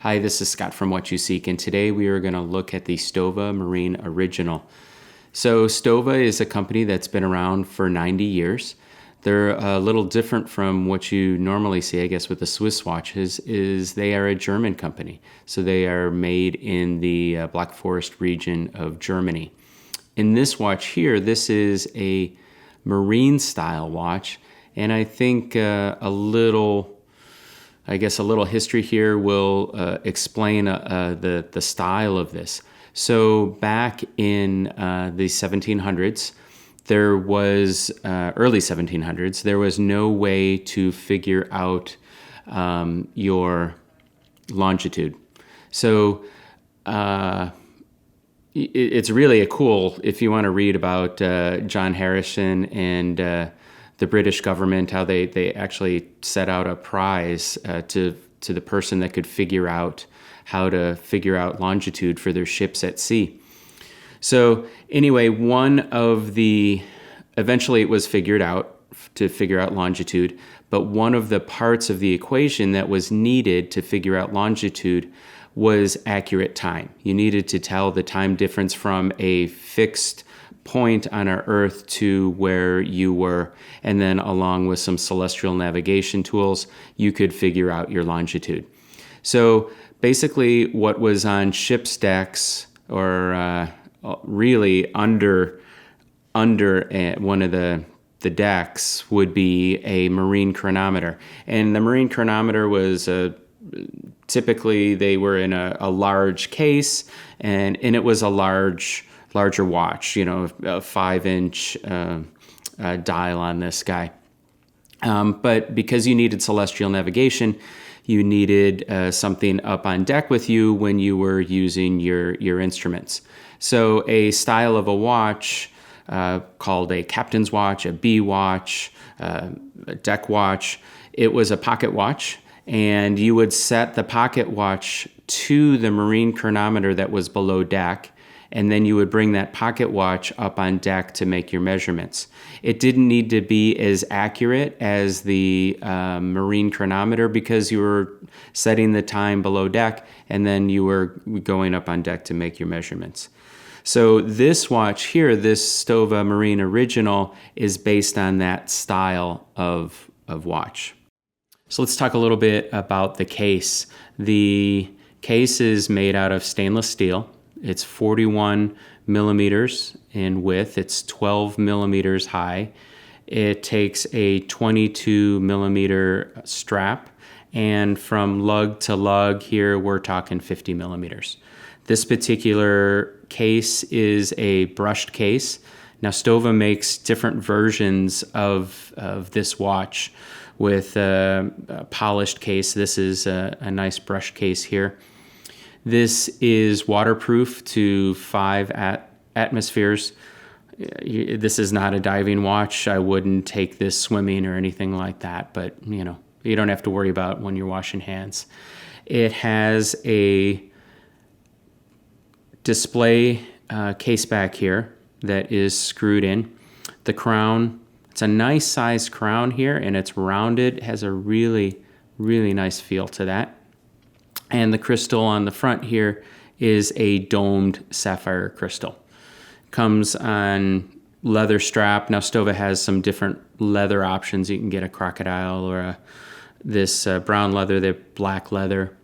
Hi, this is Scott from What You Seek, and today we are going to look at the STOWA Marine Original. So STOWA is a company that's been around for 90 years. They're a little different from what you normally see, I guess, with the Swiss watches, is they are a German company. So they are made in the Black Forest region of Germany. In this watch here, this is a marine style watch, and I think a little history here will explain the style of this. So back in the 1700s, there was early 1700s. There was no way to figure out your longitude. So it's really cool if you want to read about John Harrison and the British government, how they actually set out a prize to the person that could figure out how to figure out longitude for their ships at sea. So anyway, eventually it was figured out to figure out longitude, but one of the parts of the equation that was needed to figure out longitude was accurate time. You needed to tell the time difference from a fixed point on our Earth to where you were, and then along with some celestial navigation tools, you could figure out your longitude. So basically what was on ship's decks, or really under one of the decks, would be a marine chronometer. And the marine chronometer was typically they were in a large case, and it was a larger watch, a 5-inch dial on this guy. But because you needed celestial navigation, you needed something up on deck with you when you were using your instruments. So a style of a watch called a captain's watch, a bee watch, a deck watch, it was a pocket watch, and you would set the pocket watch to the marine chronometer that was below deck, and then you would bring that pocket watch up on deck to make your measurements. It didn't need to be as accurate as the marine chronometer because you were setting the time below deck, and then you were going up on deck to make your measurements. So this watch here, this STOWA Marine Original, is based on that style of watch. So let's talk a little bit about the case. The case is made out of stainless steel. It's 41 millimeters in width. It's 12 millimeters high. It takes a 22 millimeter strap, and from lug to lug here, we're talking 50 millimeters. This particular case is a brushed case. Now, STOWA makes different versions of this watch with a polished case. This is a nice brushed case here. This is waterproof to 5 atmospheres. This is not a diving watch. I wouldn't take this swimming or anything like that, but you don't have to worry about when you're washing hands. It has a display case back here that is screwed in. The crown, it's a nice sized crown here, and it's rounded. It has a really, really nice feel to that. And the crystal on the front here is a domed sapphire crystal. Comes on leather strap. Now STOWA has some different leather options. You can get a crocodile or this brown leather, the black leather.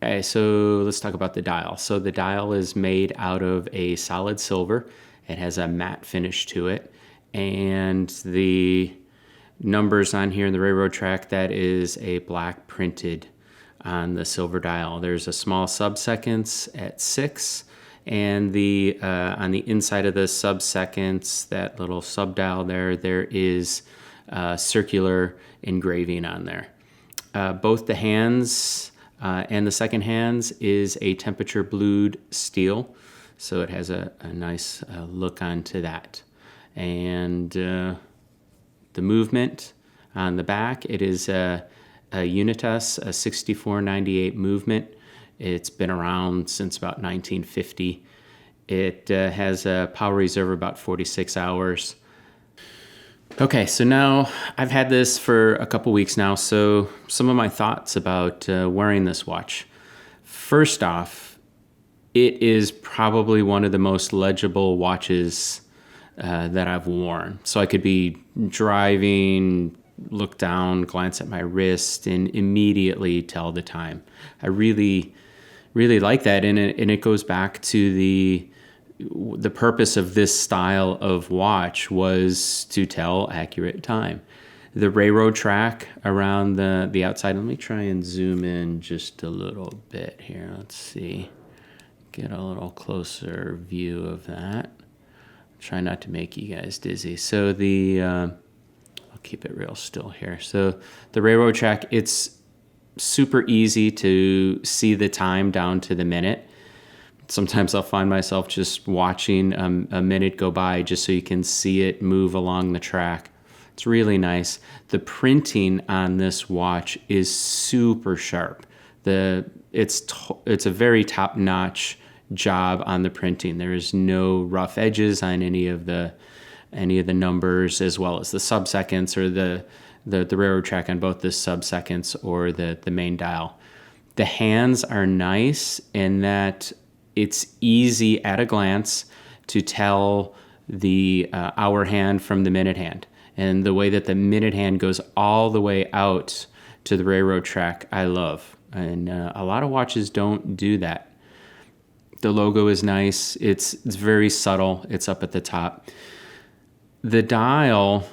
Okay, so let's talk about the dial. So the dial is made out of a solid silver. It has a matte finish to it. And the numbers on here in the railroad track, that is a black printed on the silver dial. There's a small sub-seconds at 6, and on the inside of the sub-seconds, that little sub-dial there is circular engraving on there. Both the hands and the second hands is a temperature blued steel, so it has a nice look onto that. And the movement on the back, it is a Unitas, a 6498 movement. It's been around since about 1950. It has a power reserve of about 46 hours. Okay, so now I've had this for a couple weeks now, so some of my thoughts about wearing this watch. First off, it is probably one of the most legible watches that I've worn. So I could be driving, look down, glance at my wrist, and immediately tell the time. I really, really like that, and it goes back to the purpose of this style of watch was to tell accurate time. The railroad track around the outside. Let me try and zoom in just a little bit here. Let's see. Get a little closer view of that. Try not to make you guys dizzy. So I'll keep it real still here. So the railroad track, it's super easy to see the time down to the minute. Sometimes I'll find myself just watching a minute go by just so you can see it move along the track. It's really nice. The printing on this watch is super sharp. It's a very top-notch job on the printing. There is no rough edges on any of the numbers, as well as the sub-seconds or the railroad track on both the sub-seconds or the main dial. The hands are nice in that it's easy at a glance to tell the hour hand from the minute hand. And the way that the minute hand goes all the way out to the railroad track, I love. And a lot of watches don't do that. The logo is nice. It's very subtle. It's up at the top. The dial,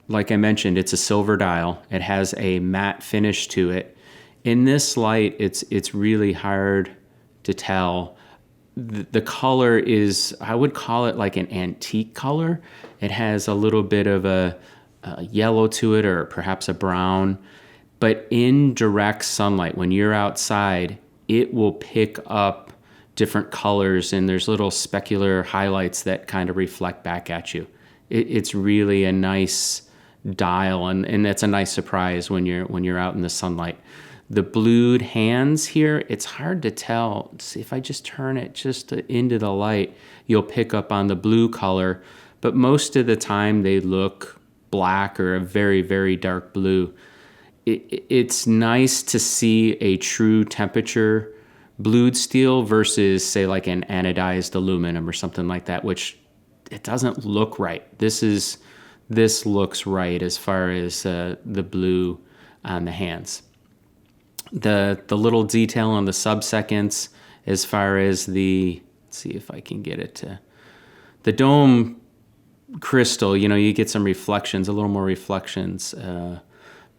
like I mentioned, it's a silver dial. It has a matte finish to it. In this light, it's really hard to tell. The color is, I would call it like an antique color. It has a little bit of a yellow to it, or perhaps a brown. But in direct sunlight, when you're outside, it will pick up different colors, and there's little specular highlights that kind of reflect back at you. It's really a nice dial, and that's a nice surprise when you're out in the sunlight. The blued hands here, it's hard to tell. See, if I just turn it just into the light, you'll pick up on the blue color, but most of the time they look black or a very, very dark blue. It's nice to see a true temperature blued steel versus, say, like an anodized aluminum or something like that, which it doesn't look right. This looks right as far as the blue on the hands. The little detail on the sub-seconds as far as let's see if I can get it to, the dome crystal, you get some reflections, a little more reflections,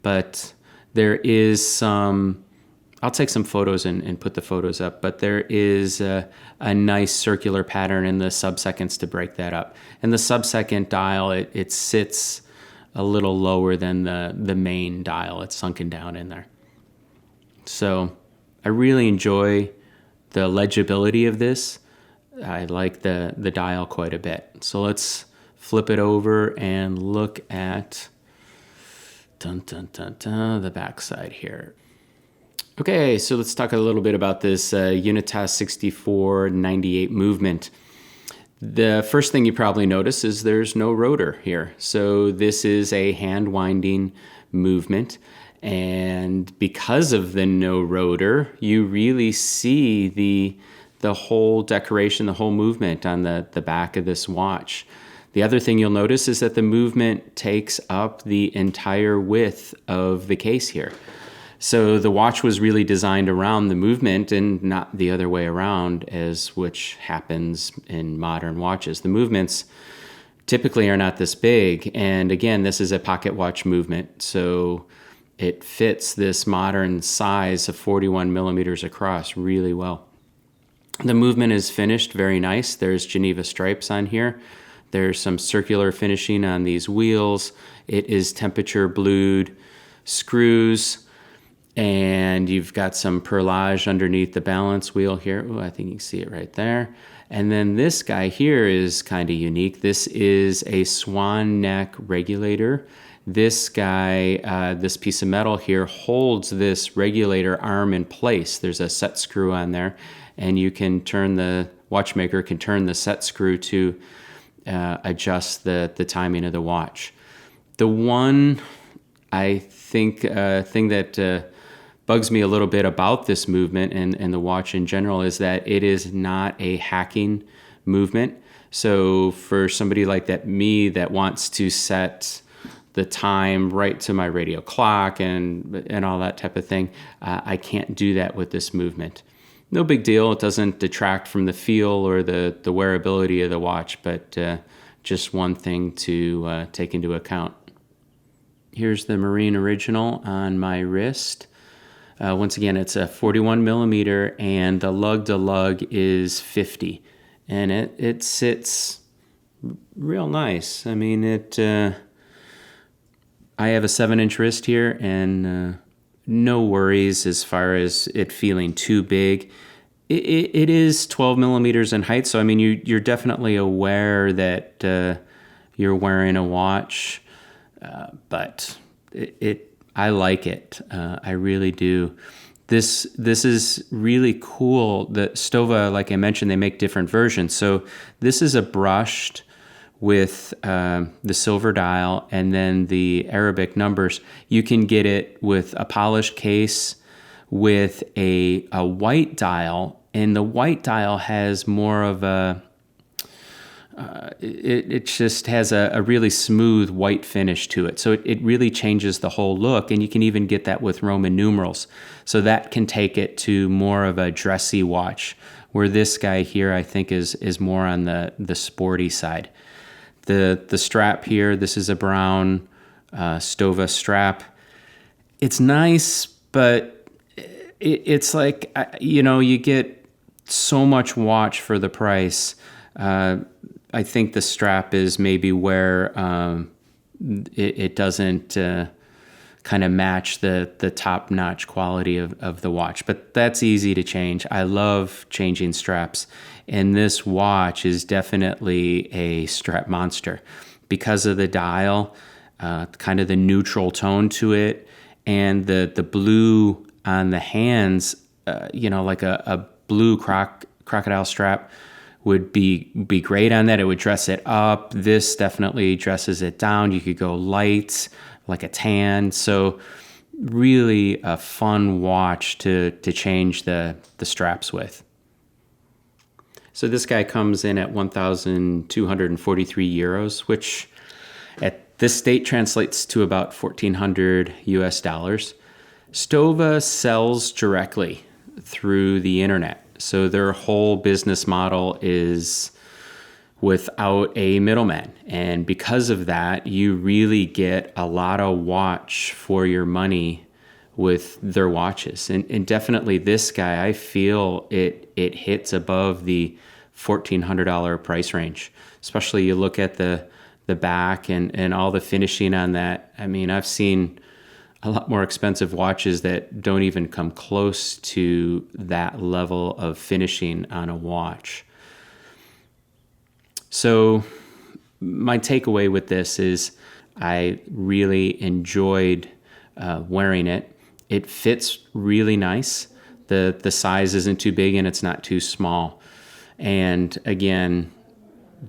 but there is some, I'll take some photos and put the photos up, but there is a nice circular pattern in the sub-seconds to break that up. And the sub-second dial, it sits a little lower than the main dial. It's sunken down in there. So I really enjoy the legibility of this. I like the dial quite a bit. So let's flip it over and look at the back side here. Okay, so let's talk a little bit about this Unitas 6498 movement. The first thing you probably notice is there's no rotor here. So this is a hand winding movement. And because of the no rotor, you really see the whole decoration, the whole movement on the back of this watch. The other thing you'll notice is that the movement takes up the entire width of the case here. So the watch was really designed around the movement and not the other way around, which happens in modern watches. The movements typically are not this big. And again, this is a pocket watch movement. So it fits this modern size of 41 millimeters across really well. The movement is finished very nice. There's Geneva stripes on here. There's some circular finishing on these wheels. It is temperature blued screws, and you've got some perlage underneath the balance wheel here. Oh, I think you can see it right there. And then this guy here is kind of unique. This is a swan neck regulator. This guy, this piece of metal here holds this regulator arm in place. There's a set screw on there, and the watchmaker can turn the set screw to adjust the timing of the watch. The one, I think, thing that bugs me a little bit about this movement and the watch in general is that it is not a hacking movement. So for somebody like me that wants to set the time right to my radio clock and all that type of thing, I can't do that with this movement. No big deal. It doesn't detract from the feel or the wearability of the watch, but just one thing to take into account. Here's the Marine Original on my wrist. Once again, it's a 41 millimeter, and the lug to lug is 50, and it sits real nice. I mean, I have a 7-inch wrist here, and no worries as far as it feeling too big. It is 12 millimeters in height, so I mean, you're definitely aware that you're wearing a watch. But I like it. I really do. This is really cool. The STOWA, like I mentioned, they make different versions. So this is a brushed with the silver dial and then the Arabic numbers. You can get it with a polished case with a white dial, and the white dial has more of a it just has a really smooth white finish to it. So it really changes the whole look, and you can even get that with Roman numerals. So that can take it to more of a dressy watch, where this guy here I think is more on the sporty side. The strap here, this is a brown STOWA strap. It's nice, but it's like, you get so much watch for the price. I think the strap is maybe where it doesn't kind of match the top-notch quality of the watch. But that's easy to change. I love changing straps. And this watch is definitely a strap monster because of the dial, kind of the neutral tone to it, and the blue on the hands, like a blue crocodile strap would be great on that. It would dress it up. This definitely dresses it down. You could go light, like a tan. So really a fun watch to change the straps with. So this guy comes in at 1,243 euros, which at this state translates to about 1,400 US dollars. STOWA sells directly through the internet. So their whole business model is without a middleman. And because of that, you really get a lot of watch for your money with their watches. And definitely this guy, I feel it hits above the $1,400 price range. Especially you look at the back and all the finishing on that. I mean, I've seen a lot more expensive watches that don't even come close to that level of finishing on a watch. So my takeaway with this is I really enjoyed wearing it. It fits really nice. The size isn't too big and it's not too small. And again,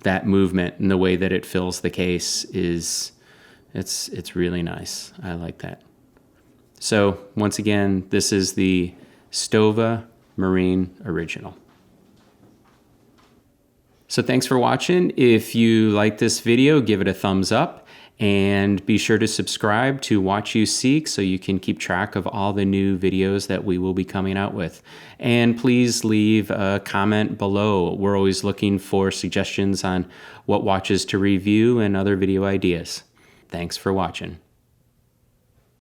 that movement and the way that it fills the case it's really nice. I like that. So once again, this is the STOWA Marine Original. So thanks for watching. If you like this video, give it a thumbs up and be sure to subscribe to Watch You Seek so you can keep track of all the new videos that we will be coming out with. And please leave a comment below. We're always looking for suggestions on what watches to review and other video ideas. Thanks for watching.